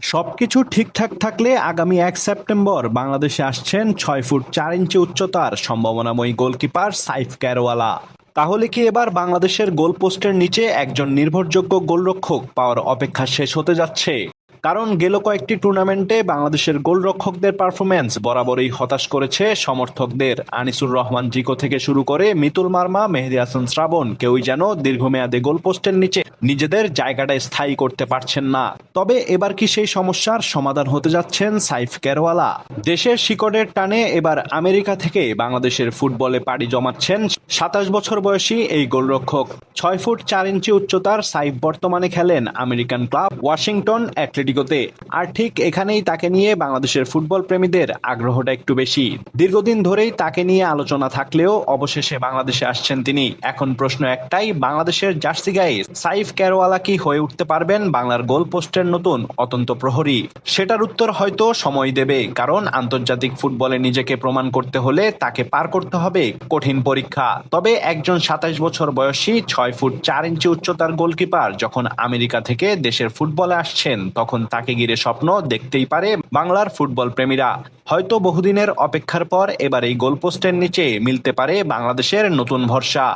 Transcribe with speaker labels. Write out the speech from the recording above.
Speaker 1: সবকিছু ঠিকঠাক থাকলে আগামী ১ সেপ্টেম্বর বাংলাদেশে আসছেন ৬ ফুট ৪ ইঞ্চি উচ্চতার সম্ভাবনাময়ী গোলকিপার সাইফ ক্যারওয়ালা। তাহলে কি এবার বাংলাদেশের গোলপোস্টের নিচে একজন নির্ভরযোগ্য গোলরক্ষক পাওয়ার অপেক্ষা শেষ হতে যাচ্ছে? কারণ গেল কয়েকটি টুর্নামেন্টে বাংলাদেশের গোলরক্ষকদের পারফরম্যান্স বরাবরই হতাশ করেছে সমর্থকদের। আনিসুর রহমান জিকো থেকে শুরু করে মিতুল মার্মা, মেহেদী হাসান শ্রাবণ কেউই যেন দীর্ঘমেয়াদে গোলপোস্টের নিচে নিজেদের জায়গাটা স্থায়ী করতে পারছেন না। তবে এবার কি সেই সমস্যার সমাধান হতে যাচ্ছেন সাইফ ক্যারওয়ালা? দেশের শিকড়ের টানে এবার আমেরিকা থেকে বাংলাদেশের ফুটবলে পাড়ি জমাচ্ছেন ২৭ বছর বয়সী এই গোলরক্ষক। ৬ ফুট ৪ ইঞ্চি উচ্চতার সাইফ বর্তমানে খেলেন আমেরিকান ক্লাব ওয়াশিংটন অ্যাটলেটিকোতে। আর ঠিক এখানেই তাকে নিয়ে বাংলাদেশের ফুটবল প্রেমীদের আগ্রহটা একটু বেশি। দীর্ঘদিন ধরেই তাকে নিয়ে আলোচনা থাকলেও অবশেষে বাংলাদেশে আসছেন তিনি। এখন প্রশ্ন একটাই, বাংলাদেশের জার্সি গায়ে সাইফ ক্যারওয়ালা কি হয়ে উঠতে পারবেন বাংলার গোলপোস্টের নতুন অতন্ত প্রহরী? সেটার উত্তর হয়তো সময় দেবে, কারণ আন্তর্জাতিক ফুটবলে নিজেকে প্রমাণ করতে হলে তাকে পার করতে হবে কঠিন পরীক্ষা। তবে একজন ২৭ বছর বয়সী ৬ ফুট ৪ ইঞ্চি উচ্চতার গোলকিপার যখন আমেরিকা থেকে দেশের ফুটবলে আসছেন, তখন তাকে ঘিরে স্বপ্ন দেখতেই পারে বাংলার ফুটবল প্রেমীরা। হয়তো বহুদিনের অপেক্ষার পর এবার এই গোলপোস্টের নিচে মিলতে পারে বাংলাদেশের নতুন ভরসা।